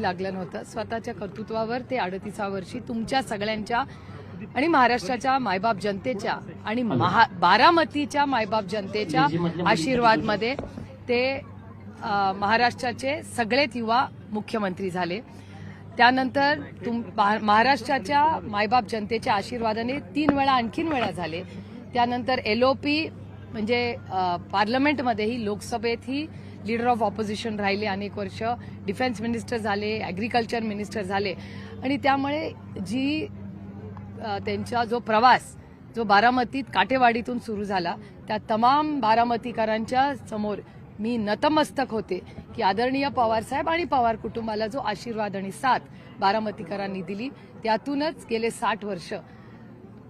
लागलं नव्हतं. स्वतःच्या कर्तृत्वावर ते 38 वर्षी तुमच्या सगळ्यांच्या आणि महाराष्ट्राच्या मायबाप जनतेच्या आणि बारामतीच्या मायबाप जनतेच्या आशीर्वादमध्ये ते महाराष्ट्राचे सगळेच युवा मुख्यमंत्री झाले. त्यानंतर महाराष्ट्राच्या मायबाप जनतेच्या आशीर्वादाने 3 वेळा आणखीन वेळा झाले. त्यानंतर LOP म्हणजे पार्लमेंटमध्येही लोकसभेतही लीडर ऑफ ऑपोजिशन राहिले अनेक वर्ष, डिफेन्स मिनिस्टर झाले, ॲग्रिकल्चर मिनिस्टर झाले आणि त्यामुळे जी त्यांचा जो प्रवास जो बारामतीत काटेवाडीतून सुरू झाला त्या तमाम बारामतीकरांच्या समोर मी नतमस्तक होते की आदरणीय पवारसाहेब आणि पवार कुटुंबाला जो आशीर्वाद आणि साथ बारामतीकरांनी दिली त्यातूनच गेले 60 वर्ष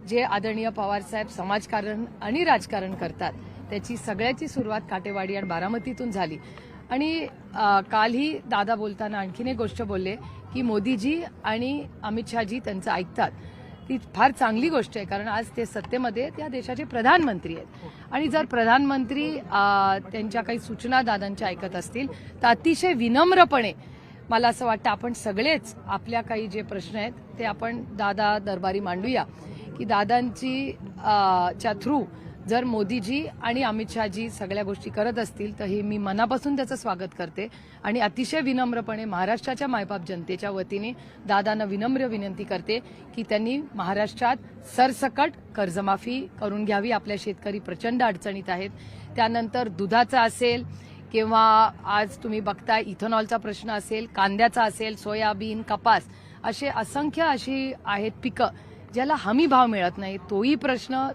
जे आदरणीय पवारसाहेब समाजकारण आणि राजकारण करतात त्याची सगळ्याची सुरुवात काटेवाडी आणि बारामतीतून झाली. आणि कालही दादा बोलताना आणखीन एक गोष्ट बोलले की मोदीजी आणि अमित शहाजी त्यांचं ऐकतात. ती फार चांगली गोष्ट आहे कारण आज ते सत्तेमध्ये त्या देशाचे प्रधानमंत्री आहेत आणि जर प्रधानमंत्री त्यांच्या काही सूचना दादांच्या ऐकत असतील तर अतिशय विनम्रपणे मला असं वाटतं आपण सगळेच आपल्या काही जे प्रश्न आहेत ते आपण दादा दरबारी मांडूया की दादांची च्या थ्रू जर मोदीजी आणि अमित शहाजी सगळ्या गोष्टी करत असतील तर हे मी मनापासून त्याचं स्वागत करते आणि अतिशय विनम्रपणे महाराष्ट्राच्या मायबाप जनतेच्या वतीने दादांना विनम्र विनंती करते की त्यांनी महाराष्ट्रात सरसकट कर्जमाफी करून घ्यावी. आपल्या शेतकरी प्रचंड अडचणीत आहेत. त्यानंतर दुधाचा असेल किंवा आज तुम्ही बघताय इथेनॉलचा प्रश्न असेल, कांद्याचा असेल, सोयाबीन, कपास असे असंख्य अशी आहेत पिकं ज्याला हमी भाव मिळत नाही. तोही प्रश्न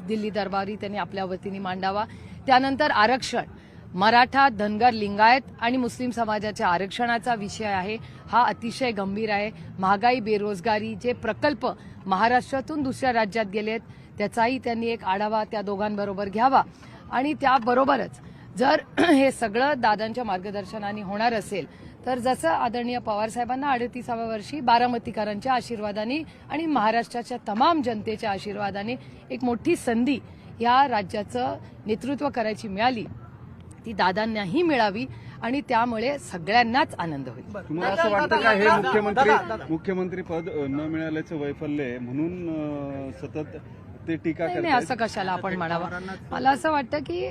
दिल्ली दरबारी त्यांनी आपल्या वतीने मांडावा. त्यानंतर आरक्षण, मराठा, धनगर, लिंगायत आणि मुस्लिम समाजाच्या आरक्षणाचा विषय आहे हा अतिशय गंभीर आहे. महागाई, बेरोजगारी जे प्रकल्प महाराष्ट्रातून दुसऱ्या राज्यात गेलेत त्याचाही त्यांनी एक आढावा त्या दोघांबरोबर घ्यावा. आणि त्याबरोबरच जर हे सगळं दादांच्या मार्गदर्शनाने होणार असेल तर जसं आदरणीय पवारसाहेबांना 38व्या वर्षी बारामतीकरांच्या आशीर्वादाने आणि महाराष्ट्राच्या तमाम जनतेच्या आशीर्वादाने एक मोठी संधी या राज्याचं नेतृत्व करायची मिळाली ती दादांनाही मिळावी आणि त्यामुळे सगळ्यांनाच आनंद होईल. तुम्हाला असं वाटतं का हे मुख्यमंत्री पद न मिळाल्याचं वैफल्य आहे म्हणून सतत ते टीका करतात? नाही, असं कशाला आपण म्हणावं. मला असं वाटतं की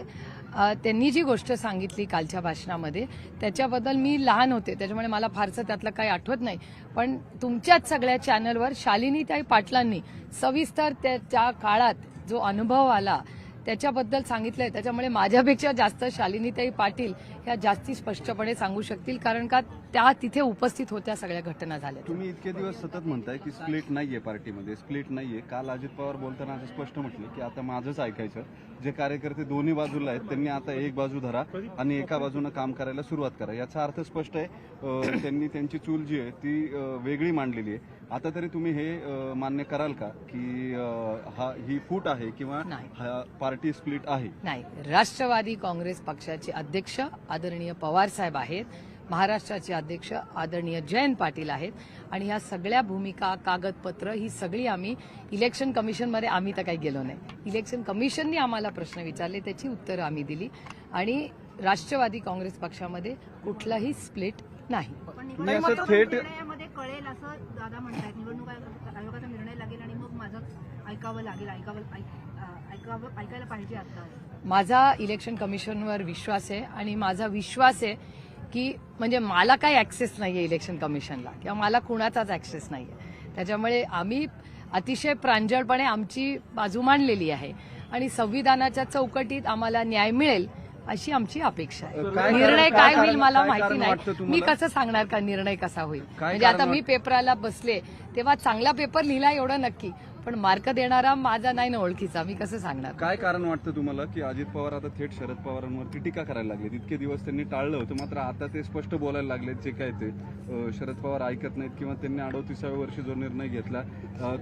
त्यांनी जी गोष्ट सांगितली कालच्या भाषणामध्ये त्याच्याबद्दल मी लहान होते त्याच्यामुळे मला फारसं त्यातलं काही आठवत नाही. पण तुमच्याच सगळ्या चॅनलवर शालिनीताई पाटलांनी सविस्तर त्या काळात जो अनुभव आला त्याच्याबद्दल सांगितलंय. त्याच्यामुळे माझ्यापेक्षा जास्त शालिनीताई पाटील ह्या जास्ती स्पष्टपणे सांगू शकतील कारण का त्या तिथे उपस्थित होत्या, सगळ्या घटना झाल्या. तुम्ही इतके दिवस सतत म्हणताय की स्प्लिट नाहीये पार्टीमध्ये, स्प्लिट नाहीये. काल अजित पवार बोलताना असं स्पष्ट म्हटलं की आता माझंच ऐकायचं. जे कार्यकर्ते दोन्ही बाजूला आहेत त्यांनी आता एक बाजू धरा आणि एका बाजूनं काम करायला सुरुवात करा. याचा अर्थ स्पष्ट आहे त्यांनी त्यांची चूल जी आहे ती वेगळी मांडलेली आहे. आता तरी तुम्ही हे मान्य कराल का की ही फूट आहे किंवा पार्टी स्प्लिट आहे? नाही, राष्ट्रवादी काँग्रेस पक्षाचे अध्यक्ष आदरणीय पवार साहेब आहेत, महाराष्ट्राचे अध्यक्ष आदरणीय जयंत पाटील आहेत आणि ह्या सगळ्या भूमिका, कागदपत्र ही सगळी आम्ही इलेक्शन कमिशनमध्ये आम्ही तर काही गेलो नाही. इलेक्शन कमिशनने आम्हाला प्रश्न विचारले त्याची उत्तरं आम्ही दिली आणि राष्ट्रवादी काँग्रेस पक्षामध्ये कुठलाही स्प्लिट नाही. कळेल असं दादा म्हणतात, निवडणूक आयोगाचा निर्णय लागेल आणि मग माझं ऐकावं लागेल, ऐकायला पाहिजे. आता माझा इलेक्शन कमिशनवर विश्वास आहे आणि माझा विश्वास आहे की म्हणजे मला काही ऍक्सेस नाहीये इलेक्शन कमिशनला किंवा मला कुणाचाच ऍक्सेस नाहीये. त्याच्यामुळे आम्ही अतिशय प्रांजळपणे आमची बाजू मांडलेली आहे आणि संविधानाच्या चौकटीत आम्हाला न्याय मिळेल अशी आमची अपेक्षा आहे. निर्णय काय होईल मला माहिती नाही. मी कसं सांगणार का निर्णय कसा होईल. म्हणजे आता मी पेपराला बसले तेव्हा चांगला पेपर लिहिला एवढं नक्की, पण मार्क देणारा माझा नाही ना ओळखीचा, मी कसं सांगणार. काय कारण वाटतं तुम्हाला की अजित पवार आता थेट शरद पवारांवरती टीका करायला लागले? इतके दिवस त्यांनी टाळलं होतं मात्र आता ते स्पष्ट बोलायला लागलेत. जे काय ते शरद पवार ऐकत नाहीत किंवा त्यांनी 38व्या वर्षी जो निर्णय घेतला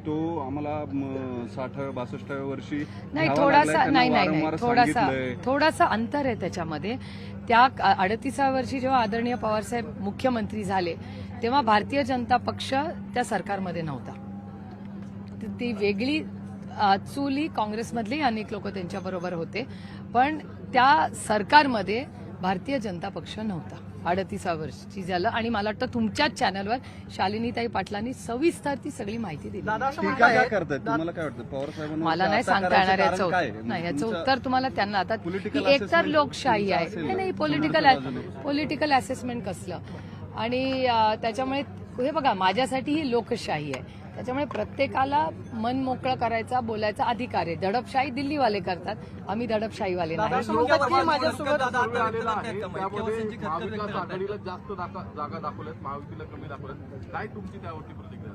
तो आम्हाला 60-62व्या वर्षी नाही, थोडासा अंतर आहे त्याच्यामध्ये. त्या 38व्या वर्षी जेव्हा आदरणीय पवारसाहेब मुख्यमंत्री झाले तेव्हा भारतीय जनता पक्ष त्या सरकारमध्ये नव्हता. ती वेगळी चूली काँग्रेसमधले अनेक लोक त्यांच्याबरोबर होते पण त्या सरकारमध्ये भारतीय जनता पक्ष नव्हता. 38 वर्षी झालं आणि मला वाटतं तुमच्याच चॅनलवर शालिनीताई पाटलांनी सविस्तर ती सगळी माहिती दिली. दादा असं टीका म्हणतायत काय करतायत तुम्हाला काय वाटतं पवार साहेबांवर मला नाही आता सांगता करायचं येणार याचं कारण काय उत्तर. आहे? नाही, याचं तुमचं उत्तर तुम्हाला त्यांना आता political की एकतर assessment लोकशाही आहे. तुमचं नाही, नाही, असेल. पॉलिटिकल असेसमेंट कसलं आणि त्याच्यामुळे हे बघा माझ्यासाठी ही लोकशाही आहे. त्याच्यामुळे प्रत्येकाला मन मोकळं करायचा बोलायचा अधिकार आहे. दडपशाही दिल्लीवाले करतात, आम्ही दडपशाहीवाले दादा नाही. असं म्हणतात की माझ्यासोबत महाविकास आघाडीला जास्त जागा दाखवल्यात, महायुतीला कमी दाखवल्यात. काय तुमची त्यावरती प्रतिक्रिया?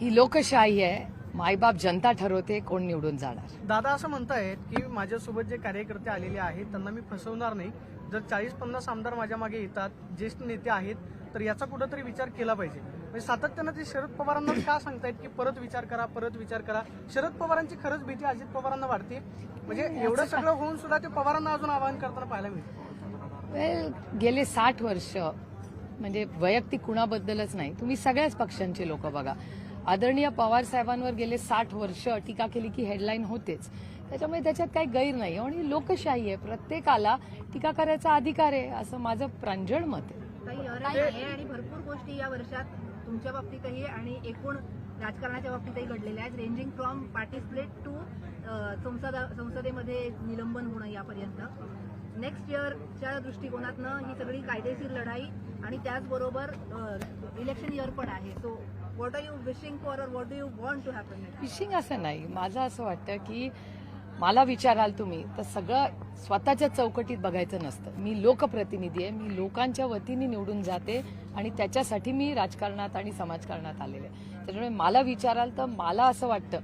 ही लोकशाही आहे. मायबाप जनता ठरवते कोण निवडून जाणार. दादा असं म्हणतायत की माझ्यासोबत जे कार्यकर्ते आलेले आहेत त्यांना मी फसवणार नाही. जर 40-50 आमदार माझ्या मागे येतात, ज्येष्ठ नेते आहेत, तर याचा कुठेतरी विचार केला पाहिजे. म्हणजे सातत्यानं ते शरद पवारांना का सांगतायत की परत विचार करा, परत विचार करा. शरद पवारांची खरंच भीती अजित पवारांना वाढते. म्हणजे एवढं सगळं होऊन सुद्धा ते पवारांना अजून आवाहन करताना पाहायला मिळतं. गेले 60 वर्ष म्हणजे वैयक्तिक कुणाबद्दलच नाही, तुम्ही सगळ्याच पक्षांचे लोक बघा. आदरणीय पवार साहेबांवर गेले 60 वर्ष टीका केली की हेडलाईन होतेच. त्याच्यामुळे त्याच्यात काही गैर नाही आणि लोकशाही आहे. प्रत्येकाला टीका करायचा अधिकार आहे असं माझं प्रांजळ मत आहे. काही आहे आणि भरपूर गोष्टी या वर्षात तुमच्या बाबतीतही आणि एकूण राजकारणाच्या बाबतीतही घडलेल्या आहेत. Ranging from party split to संसदेमध्ये निलंबन होणं यापर्यंत. नेक्स्ट इयरच्या दृष्टिकोनातनं ही सगळी कायदेशीर लढाई आणि त्याचबरोबर इलेक्शन इयर पण आहे. So what are you wishing for or what do you want to happen? Fishing असं नाही. माझं असं वाटतं की मला विचाराल तुम्ही तर सगळं स्वतःच्या चौकटीत बघायचं नसतं. मी लोकप्रतिनिधी आहे. मी लोकांच्या वतीने निवडून जाते आणि त्याच्यासाठी मी राजकारणात आणि समाजकारणात आलेले आहे. त्याच्यामुळे मला विचाराल तर मला असं वाटतं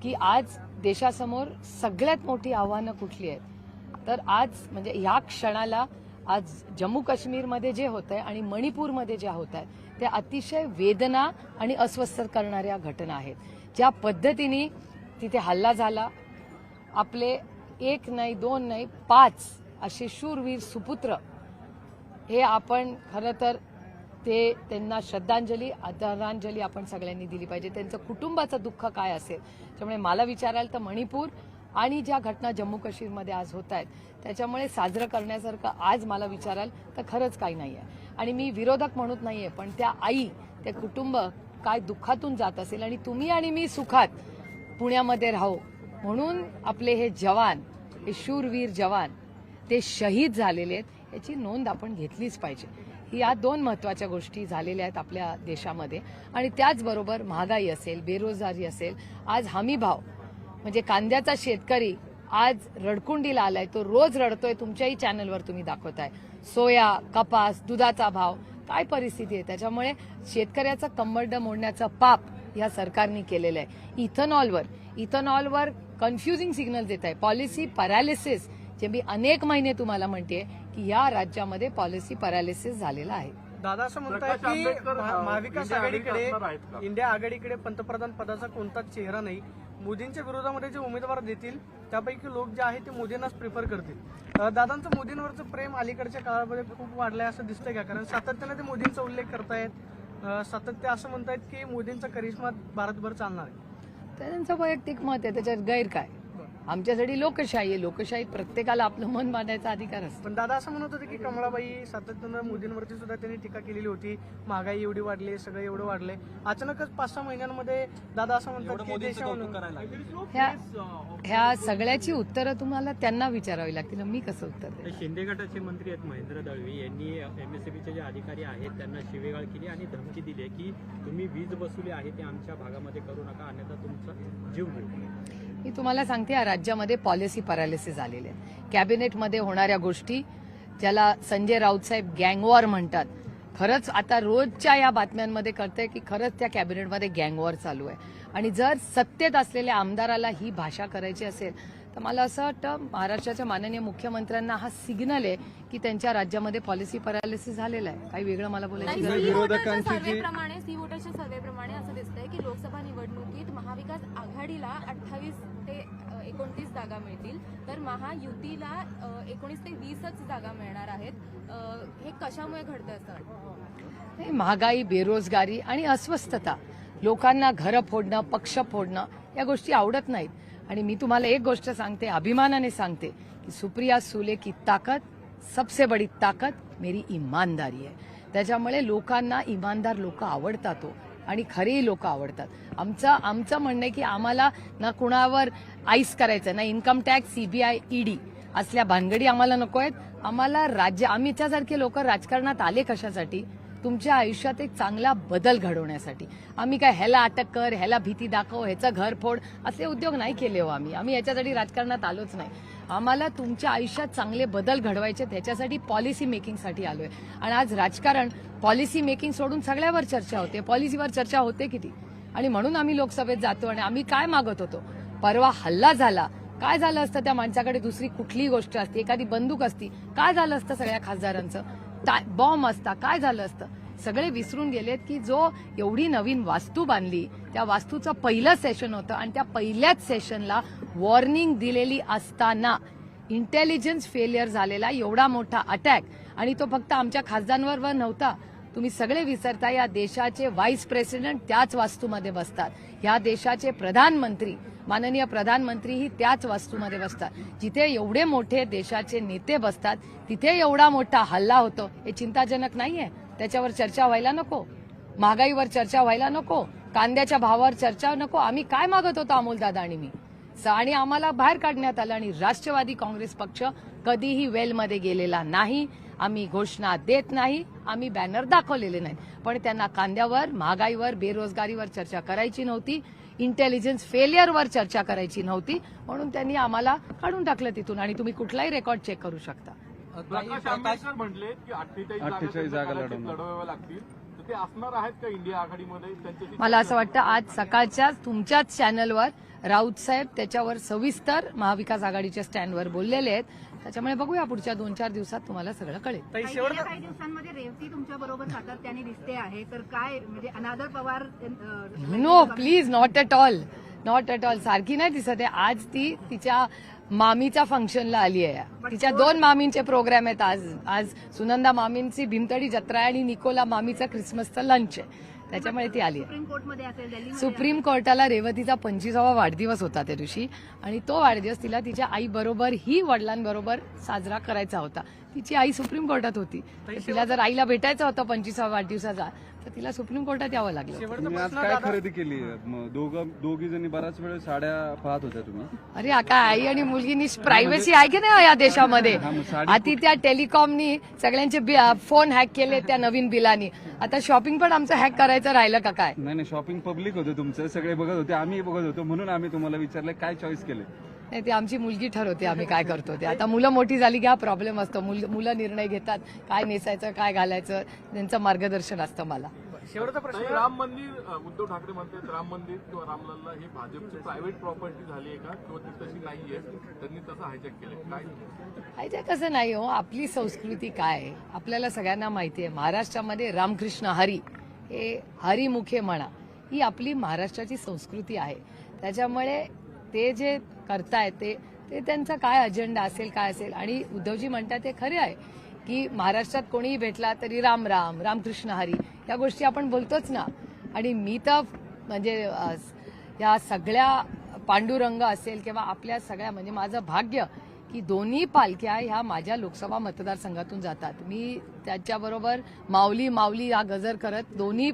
की आज देशासमोर सगळ्यात मोठी आव्हानं कुठली आहेत तर आज म्हणजे ह्या क्षणाला आज जम्मू काश्मीरमध्ये जे होत आहे आणि मणिपूरमध्ये ज्या होत आहेत त्या अतिशय वेदना आणि अस्वस्थ करणाऱ्या घटना आहेत. ज्या पद्धतीने तिथे हल्ला झाला, आपले 1 नाही 2 नाही 5 असे शूरवीर सुपुत्र हे आपण खरं तर ते त्यांना श्रद्धांजली आदरांजली आपण सगळ्यांनी दिली पाहिजे. त्यांचं कुटुंबाचं दुःख काय असेल. त्यामुळे मला विचाराल तर मणिपूर आणि ज्या घटना जम्मू काश्मीरमध्ये आज होत आहेत त्याच्यामुळे साजरं करण्यासारखं आज मला विचाराल तर खरंच काही नाही आहे. आणि मी विरोधक म्हणत नाहीये पण त्या आई ते कुटुंब काय दुःखातून जात असेल आणि तुम्ही आणि मी सुखात पुण्यामध्ये राहू म्हणून आपले हे जवान, हे शूरवीर जवान ते शहीद झालेले आहेत याची नोंद आपण घेतलीच पाहिजे. या 2 महत्त्वाच्या गोष्टी झालेल्या आहेत आपल्या देशामध्ये. आणि त्याचबरोबर महागाई असेल, बेरोजगारी असेल. आज हमी भाव म्हणजे कांद्याचा शेतकरी आज रडकुंडीला आलाय, तो रोज रडतोय. तुमच्याही चॅनलवर तुम्ही दाखवताय. सोया, कपास, दुधाचा भाव काय परिस्थिती आहे. त्याच्यामुळे शेतकऱ्याचं कंबरडं मोडण्याचं पाप या सरकारने केलेलं आहे. इथेनॉलवर कन्फ्युजिंग सिग्नल देत आहे. पॉलिसी पॅरालिसिस जे मी अनेक महिने तुम्हाला म्हणते की या राज्यामध्ये पॉलिसी पॅरालिसिस झालेला आहे. दादा असं म्हणतायत की महाविकास आघाडीकडे, इंडिया आघाडीकडे पंतप्रधान पदाचा कोणताच चेहरा नाही. मोदींच्या विरोधामध्ये जे उमेदवार देतील त्यापैकी लोक जे आहेत ते मोदींनाच प्रिफर करतील. दादांचं मोदींवरचं प्रेम अलीकडच्या काळामध्ये खूप वाढलंय असं दिसतंय का? कारण सातत्याने ते मोदींचा उल्लेख करतायत. सातत्य असं म्हणतायत की मोदींचा करिश्मा भारतभर चालणार आहे. त्यांचं वैयक्तिक मत आहे, त्याच्यात गैर काय. आमच्यासाठी लोकशाही आहे. लोकशाहीत प्रत्येकाला आपलं मन मांडायचा अधिकार असतो. पण दादा असं म्हणत होते की कमळाबाई सातत्यानं मोदींवरती सुद्धा त्यांनी टीका केलेली होती. महागाई एवढी वाढली, सगळं एवढं वाढलंय. अचानकच 5-6 महिन्यांमध्ये दादा असं म्हणतात की ह्या सगळ्याची उत्तरं तुम्हाला त्यांना विचारावी लागतील. मी कसं उत्तर देईन. शिंदे गटाचे मंत्री आहेत महेंद्र दळवी यांनी एमएसएबीचे जे अधिकारी आहेत त्यांना शिवेगाळ केली आणि धमकी दिली आहे की तुम्ही वीज वसुली आहे ते आमच्या भागामध्ये करू नका अन्यथा तुमचा जीव घेऊ. मी तुम्हाला सांगते या राज्यामध्ये पॉलिसी पॅरालिसिस झालेले आहे. कॅबिनेटमध्ये होणाऱ्या गोष्टी ज्याला संजय राऊत साहेब गँगवॉर म्हणतात. खरंच आता रोजच्या या बातम्यांमध्ये कळतंय की खरंच त्या कॅबिनेटमध्ये गँगवॉर चालू आहे. आणि जर सत्तेत असलेल्या आमदाराला ही भाषा करायची असेल तर मला असं वाटतं महाराष्ट्राच्या माननीय मुख्यमंत्र्यांना हा सिग्नल आहे की त्यांच्या राज्यामध्ये पॉलिसी पॅरालिसिस झालेला आहे. काही वेगळं मला बोलायचं सी वोटरच्या सर्वेप्रमाणे असं दिसतंय की लोकसभा निवडणुकीत महाविकास आघाडीला 28 ते 29 जागा मिळतील तर महायुतीला 19 ते 20च जागा मिळणार आहेत. हे कशामुळे घडतं असं वाटतं? महागाई, बेरोजगारी आणि अस्वस्थता. लोकांना घरं फोडणं, पक्ष फोडणं या गोष्टी आवडत नाहीत. आणि मी तुम्हाला एक गोष्ट सांगते, अभिमानाने सांगते की सुप्रिया सुले की ताकद सबसे बड़ी ताकद मेरी ईमानदारी आहे. त्याच्यामुळे लोकांना इमानदार लोक आवडतात हो, आणि खरेही लोक आवडतात. आमचं म्हणणं आहे की आम्हाला ना कुणावर आईस करायचं, ना इन्कम टॅक्स, सीबीआय, ईडी असल्या भानगडी आम्हाला नको आहेत. आम्हाला आम्हीच्यासारखे लोक राजकारणात आले कशासाठी? तुमच्या आयुष्यात एक चांगला बदल घडवण्यासाठी. आम्ही काय ह्याला अटक कर, ह्याला भीती दाखव, ह्याचं घर फोड असे उद्योग नाही केले हो. आम्ही याच्यासाठी राजकारणात आलोच नाही. आम्हाला तुमच्या आयुष्यात चांगले बदल घडवायचे, त्याच्यासाठी पॉलिसी मेकिंगसाठी आलोय. आणि आज राजकारण पॉलिसी मेकिंग सोडून सगळ्यावर चर्चा होते, पॉलिसीवर चर्चा होते किती. आणि म्हणून आम्ही लोकसभेत जातो. आणि आम्ही काय मागत होतो? परवा हल्ला झाला, काय झालं असतं? त्या माणसाकडे दुसरी कुठलीही गोष्ट असती, एखादी बंदूक असती, काय झालं असतं? सगळ्या खासदारांचं बॉम्ब असता, काय झालं असतं? सगळे विसरून गेलेत की जो एवढी नवीन वास्तू बांधली, त्या वास्तूचं पहिलं सेशन होतं आणि त्या पहिल्याच सेशनला वॉर्निंग दिलेली असताना इंटेलिजन्स फेलियर झालेला एवढा मोठा अटॅक. आणि तो फक्त आमच्या खासदारांवर नव्हता. तुम्ही सगळे विसरता, या देशाचे व्हाईस प्रेसिडेंट त्याच वास्तूमध्ये बसतात. या देशाचे प्रधानमंत्री, माननीय प्रधानमंत्रीही त्याच वास्तूमध्ये बसतात. जिथे एवढे मोठे देशाचे नेते बसतात तिथे एवढा मोठा हल्ला होतो, हे चिंताजनक नाहीये? त्याच्यावर चर्चा व्हायला नको? महागाईवर चर्चा व्हायला नको? कांद्याच्या भावावर चर्चा नको? आम्ही काय मागत होतो, अमोलदादा आणि मी? आणि आम्हाला बाहेर काढण्यात आलं. आणि राष्ट्रवादी काँग्रेस पक्ष कधीही वेलमध्ये गेलेला नाही. आम्ही घोषणा देत नाही, आम्ही बॅनर दाखवलेले नाही. पण त्यांना कांद्यावर, महागाईवर, बेरोजगारीवर चर्चा करायची नव्हती, इंटेलिजन्स फेलियरवर चर्चा करायची नव्हती. म्हणून त्यांनी आम्हाला काढून टाकलं तिथून. आणि तुम्ही कुठलाही रेकॉर्ड चेक करू शकता. प्रकाश आंबेडकर म्हटले की 48 जागा लढवाव्या लागतील, तर ते असणार आहेत का इंडिया आघाडीमध्ये? मला असं वाटतं आज सकाळच्या तुमच्याच चॅनलवर राऊत साहेब त्याच्यावर सविस्तर महाविकास आघाडीच्या स्टँडवर बोललेले आहेत. त्याच्यामुळे बघूया पुढच्या 2-4 दिवसात तुम्हाला सगळं कळेल. गेल्या काही दिवसांमध्ये रेवती तुमच्या बरोबर सातत्याने दिसते आहे, तर काय म्हणजे अनादर Pawar? No please, not at all, not at all. सारखी नाही दिसत आहे. आज ती तिच्या मामीच्या फंक्शनला आली आहे. तिच्या 2 मामींचे प्रोग्राम आहेत आज सुनंदा मामींची भीमतडी जत्रा आहे आणि निकोला मामीचा क्रिसमसचा लंच आहे. त्याच्यामुळे ती आली आहे. सुप्रीम कोर्टमध्ये असेल, दिल्लीमध्ये सुप्रीम कोर्टाला रेवतीचा 25वा वाढदिवस होता त्या दिवशी. आणि तो वाढदिवस तिला तिच्या आईबरोबर ही वडिलांबरोबर साजरा करायचा होता. तिची आई सुप्रीम कोर्टात होती. तर तिला जर आईला भेटायचं होतं 25वा वाढदिवसाचा, तर तिला सुप्रीम कोर्टात यावं लागलं. तुम्ही आज काय खरेदी केली? दोघी जणी बराच वेळ साड्या पाहत होत्या तुम्ही. अरे काय आई आणि मुलगीनी प्रायव्हसी आहे की नाही या देशामध्ये? आधी त्या टेलिकॉमनी सगळ्यांचे फोन हॅक केले त्या नवीन बिलानी. आता शॉपिंग पण आमचं हॅक करायचं राहिलं का काय? नाही, शॉपिंग पब्लिक होतं तुमचं, सगळे बघत होते, आम्ही बघत होतो. म्हणून आम्ही तुम्हाला विचारलं काय चॉईस केले. नाही, ते आमची मुलगी ठरवते आम्ही काय करतो ते. आता मुलं मोठी झाली की हा प्रॉब्लेम असतो. मुलं निर्णय घेतात काय नेसायचं, काय घालायचं, त्यांचं मार्गदर्शन असतं मला. शेवटचा प्रश्न, राम मंदिर, उद्धव ठाकरे म्हणतात राम मंदिर किंवा रामलल्ला हे भाजपची प्रायव्हेट प्रॉपर्टी झाली आहे का, किंवा ती तशी नाहीये, त्यांनी तसं हायजॅक केलंय? काय हायजॅक कसं नाही हो. आपली संस्कृती काय आहे आपल्याला सगळ्यांना माहिती आहे. महाराष्ट्रामध्ये रामकृष्ण हरी, हे हरिमुखे म्हणा, ही आपली महाराष्ट्राची संस्कृती आहे. त्याच्यामुळे ते जे करतायत ते त्यांचा काय अजेंडा असेल, काय असेल. आणि उद्धवजी म्हणतात ते खरे आहे की महाराष्ट्रात कोणीही भेटला तरी राम राम, रामकृष्ण हरी या गोष्टी आपण बोलतोच ना. आणि मी तर म्हणजे या सगळ्या पांडुरंग असेल किंवा आपल्या सगळ्या, म्हणजे माझं भाग्य की दोन्ही पालख्या ह्या माझ्या लोकसभा मतदारसंघातून जातात. मी त्याच्याबरोबर माऊली माऊली हा गजर करत दोन्ही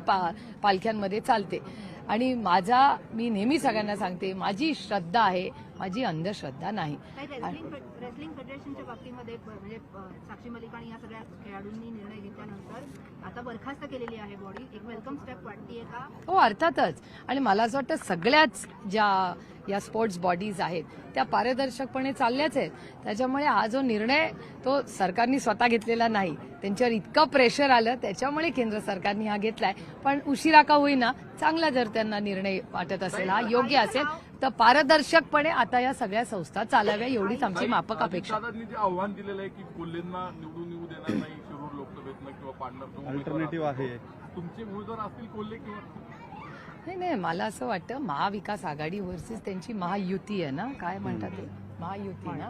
पालख्यांमध्ये चालते. आणि मी नेहमी सगळ्यांना सांगते, माझी श्रद्धा आहे, माझी अंधश्रद्धा नाही. रेसलिंग फेडरेशनच्या बाबतीमध्ये म्हणजे साक्षी मलिक आणि या सगळ्या खेळाडूंनी निर्णय घेतल्यानंतर आता बरखास्त केलेली आहे बॉडी, एक वेलकम स्टेप वाटतेय का? हो, अर्थातच. आणि मला असं वाटतं सगळ्याच ज्या या स्पोर्ट्स बॉडीज आहेत त्या पारदर्शकपणे चालल्याच आहेत. त्याच्यामुळे हा जो निर्णय तो सरकारने स्वतः घेतलेला नाही, त्यांच्यावर इतकं प्रेशर आलं त्याच्यामुळे केंद्र सरकारने हा घेतलाय. पण उशिरा का होईना, चांगला जर त्यांना निर्णय वाटत असेल, हा योग्य असेल, तर पारदर्शकपणे आता या सगळ्या संस्था चालाव्या एवढीच आमची माफक अपेक्षा. दादांनी जे आव्हान दिलेलं आहे की कोल्हेंना निवडून येऊ देणार नाही शिरूर लोकसभेतनं किंवा पार्टनर अल्टरनेटिव्ह आहे. तुमचे उमेदवार असतील कोल्हे किंवा नाही, मला असं वाटतं महाविकास आघाडी वर्सेस त्यांची महायुती आहे ना, काय म्हणतात ते, महायुती ना.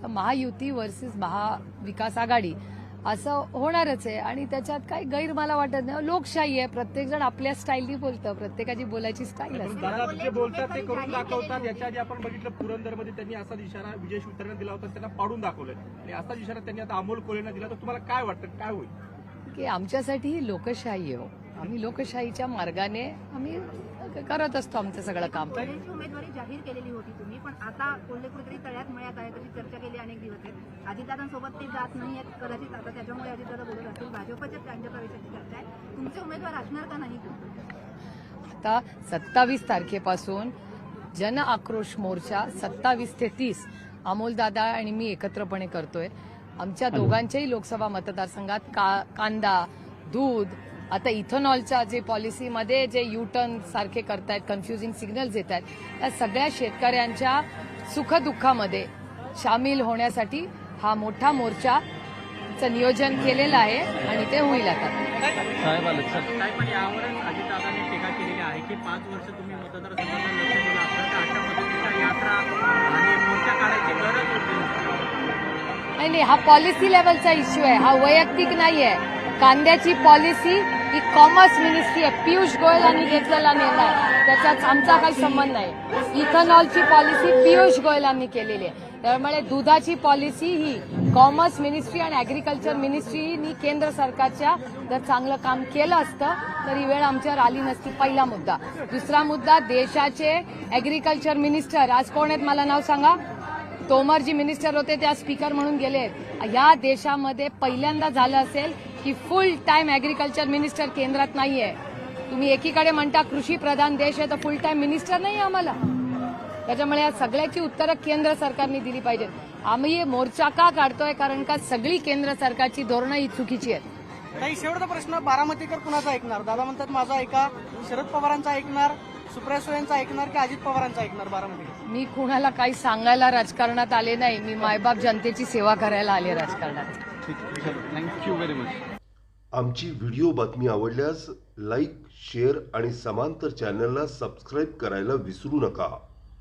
तर महायुती वर्सेस महाविकास आघाडी असं होणारच आहे आणि त्याच्यात काही गैर मला वाटत नाही. लोकशाही आहे, प्रत्येक जण आपल्या स्टाईलनी बोलतं, प्रत्येकाची बोलायची स्टाईल असते. दादा जे बोलतात ते करून दाखवतात. याच्या आधी आपण बघितलं पुरंदरमध्ये त्यांनी असाच इशारा विजय शिवतरेंना दिला होता, त्यांना पाडून दाखवलंय आणि असाच इशारा त्यांनी आता अमोल कोल्हेंना दिला. तर तुम्हाला काय वाटतं काय होईल? की आमच्यासाठी ही लोकशाही आहे. आम्ही लोकशाहीच्या मार्गाने आम्ही करत असतो आमचं सगळं काम. कोल्हेंची उमेदवारी जाहीर केलेली होती तुम्ही, पण आता कोल्हे कुठेतरी तळ्यात मळ्यात आहे तशी चर्चा केली अनेक दिवस आहेत. अजितदादांसोबत ते जात नाही आहेत कदाचित, आता त्याच्यामुळे अजितदादा बोलत असतील. भाजपच्या त्यांच्या प्रवेशाची चर्चा आहे. तुमचे उमेदवार असणार का नाही? आता 27 तारखेपासून जन आक्रोश मोर्चा 27 ते 30 अमोलदादा आणि मी एकत्रपणे करतोय. आमच्या दोघांच्याही लोकसभा मतदारसंघात कांदा, दूध, आता इथेनॉलच्या जे पॉलिसीमध्ये जे यू-टर्न सारखे करतायत, कन्फ्युजिंग सिग्नल्स येत आहेत, त्या सगळ्या शेतकऱ्यांच्या सुखदुःखामध्ये सामील होण्यासाठी हा मोठा मोर्चाचं नियोजन केलेलं आहे आणि ते होईल आता. साहेब पण यावर अजितदादांनी टीका केलेली आहे की 5 वर्ष तुम्ही मतदारसंघाचं लक्ष दिलं असलं तर अशा पद्धतीच्या यात्रा आणि मोर्चा काढायची गरज होती. नाही, हा पॉलिसी लेवलचा इश्यू आहे, हा वैयक्तिक नाही आहे. कांद्याची पॉलिसी ही कॉमर्स मिनिस्ट्री आहे, पियुष गोयलांनी घेतलेला निर्णय आहे, त्याचाच आमचा काही संबंध नाही. इथेनॉलची पॉलिसी पियुष गोयलांनी केलेली आहे. त्यामुळे दुधाची पॉलिसी ही कॉमर्स मिनिस्ट्री आणि ऍग्रिकल्चर मिनिस्ट्रीनी केंद्र सरकारच्या जर चांगलं काम केलं असतं तर ही वेळ आमच्यावर आली नसती. पहिला मुद्दा. दुसरा मुद्दा, देशाचे ऍग्रिकल्चर मिनिस्टर आज कोण आहेत मला नाव सांगा? तोमरजी मिनिस्टर होते, त्या स्पीकर म्हणून गेले. या देशामध्ये पहिल्यांदा झालं असेल की फुल टाइम ऍग्रिकल्चर मिनिस्टर केंद्रात नाहीये. तुम्ही एकीकडे म्हणता कृषी प्रधान देश आहे तर फुल टाइम मिनिस्टर नाही आम्हाला. त्याच्यामुळे या सगळ्याची उत्तरं केंद्र सरकारने दिली पाहिजेत. आम्ही मोर्चा का काढतोय? कारण का सगळी केंद्र सरकारची धोरणं ही चुकीची आहेत. काही शेवटचा प्रश्न, बारामतीकर कुणाचा ऐकणार? दादा म्हणतात माझा ऐका, शरद पवारांचा ऐकणार, सुप्रिया सुळेंचा ऐकणार की अजित पवारांचा ऐकणार बारामती? मी कुणाला काही सांगायला राजकारणात आले नाही. मी मायबाप जनतेची सेवा करायला आले राजकारणात. Thank you very much. आमची व्हिडिओ बातमी आवडल्यास लाईक, शेअर आणि समांतर चॅनलला सबस्क्राईब करायला विसरू नका.